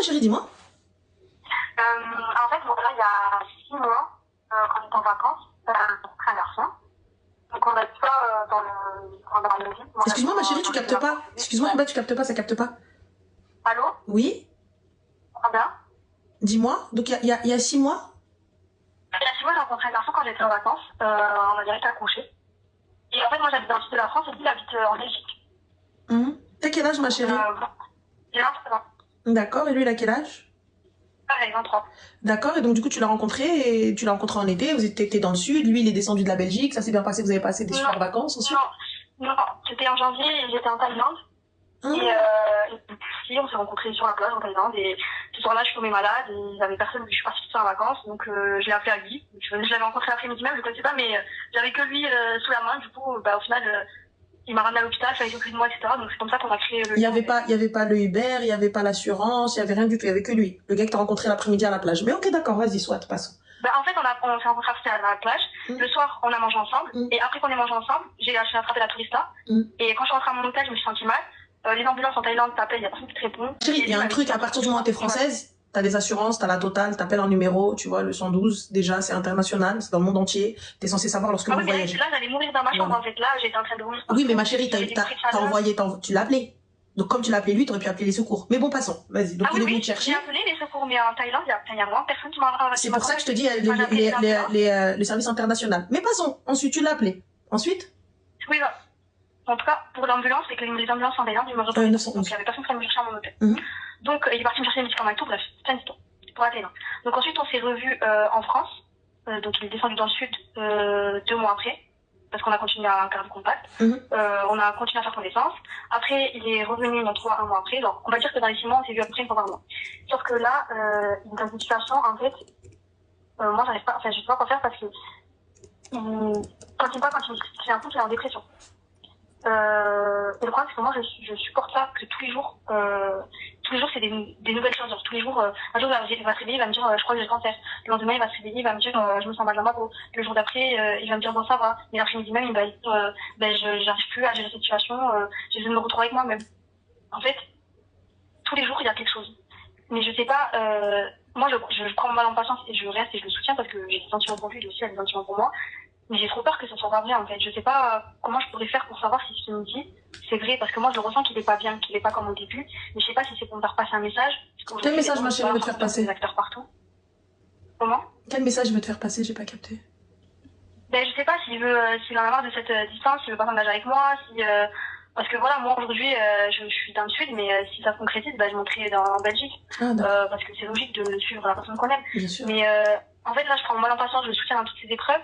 chérie, dis-moi. En fait, bon, là, il y a 6 mois, quand j'étais en vacances, un garçon. Donc, on n'habite pas dans la même ville. Excuse-moi, ma chérie, tu captes pas. Excuse-moi, Hiba, tu captes pas, ça capte pas. Allô? Oui? Bien. Dis-moi. Donc, il y a 6 mois? Il y a 6 mois, j'ai rencontré un garçon quand j'étais en vacances. On a direct accouché. Et en fait, moi, j'habite dans le sud de la France et lui, il habite en Belgique. T'as quel âge, ma chérie? J'ai 23 ans. D'accord, et lui, il a quel âge? Pareil, 23. D'accord, et donc du coup, tu l'as rencontré en été, vous étiez dans le sud, lui, il est descendu de la Belgique, ça s'est bien passé, vous avez passé des super vacances ensuite? Non, c'était en janvier et j'étais en Thaïlande. Et puis, on s'est rencontrés sur la plage en Thaïlande et ce soir-là, je suis tombée malade et il n'y avait personne, je suis partie toute seule en vacances, donc je l'ai appelé à lui. Je l'avais rencontré l'après-midi même, je ne le connaissais pas, mais j'avais que lui sous la main, du coup, au final, il m'a ramené à l'hôpital, il fallait s'occuper de moi, etc. Donc c'est comme ça qu'on a créé le... Il y avait pas le Uber, il y avait pas l'assurance, il y avait rien du tout, il y avait que lui, le gars que t'as rencontré l'après-midi à la plage. Mais ok, d'accord, vas-y, soit, passons. En fait, on s'est rencontrés à la plage. Le soir, on a mangé ensemble. Et après qu'on ait mangé ensemble, j'ai attrapé la tourista. Et quand je suis rentrée à mon hôtel, je me suis sentie mal. Les ambulances en Thaïlande t'appellent, il y a personne qui te répond. Chérie, il y a un truc, à partir du moment où t'es française, t'as des assurances, t'as la totale, t'appelles un numéro, tu vois, le 112, déjà, c'est international, c'est dans le monde entier. T'es censé savoir lorsque vous voyagez. Là, j'allais mourir dans ma chambre, en fait. Là, j'étais en train de mourir. Oui, mais ma chérie, t'as envoyé, tu l'as appelé. Donc, comme tu l'as appelé lui, t'aurais pu appeler les secours. Mais bon, passons. Vas-y. Donc, il est venu te chercher. J'ai appelé les secours, mais en Thaïlande, il y a moins personne qui m'a... C'est pour ça que je te dis les services internationaux. Mais passons. Ensuite, tu l'as appelé. Ensuite? Oui, bah. En tout cas, pour l'ambulance, c'est que les ambulances en Thaïlande, ils me retrouvent. Donc, il y avait personne qui allait me chercher à mon hôtel. Donc, il est parti me chercher les médicaments et tout. Bref, c'est plein d'histoires. Pour la Thaïlande. Donc, ensuite, on s'est revus en France. Donc, il est descendu dans le sud 2 mois après. Parce qu'on a continué à garder contact. On a continué à faire connaissance. Après, il est revenu une fois, 1 mois après. Donc, on va dire que dans les 6 mois, on s'est vu à peu près une fois par mois. Sauf que là, il est dans une situation, en fait, moi, j'arrive pas, enfin, je sais pas quoi faire parce que, quand il me j'ai l'impression qu'il est en dépression. Et le problème, c'est que moi, je supporte ça que tous les jours, c'est des nouvelles choses. Genre, tous les jours, un jour, il va se réveiller, il va me dire, je crois que j'ai le cancer. Le lendemain, il va se réveiller, il va me dire, je me sens mal dans ma peau. Le jour d'après, il va me dire, bon, ça va. Mais l'après-midi même, il va dire, j'arrive plus à gérer cette situation, je vais me retrouver avec moi-même. En fait, tous les jours, il y a quelque chose. Mais je sais pas, moi, je prends mal en patience et je reste et je le soutiens parce que j'ai des sentiments pour lui, lui aussi a des sentiments pour moi. Mais j'ai trop peur que ce soit pas vrai, en fait. Je sais pas comment je pourrais faire pour savoir si ce qu'il me dit, c'est vrai. Parce que moi, je le ressens qu'il est pas bien, qu'il est pas comme au début. Mais je sais pas si c'est pour me faire passer un message. Quel message, ma chérie, veut te faire passer? Des acteurs partout. Comment? Quel message veut te faire passer? J'ai pas capté. Je sais pas s'il en a marre de cette distance, s'il veut pas s'engager avec moi, parce que voilà, moi aujourd'hui, je suis dans le sud, mais si ça se concrétise, je monterai en Belgique. Parce que c'est logique de suivre la personne qu'on aime. Bien sûr. Mais en fait, là, je prends mal en patience, je le soutiens dans toutes ces épreuves.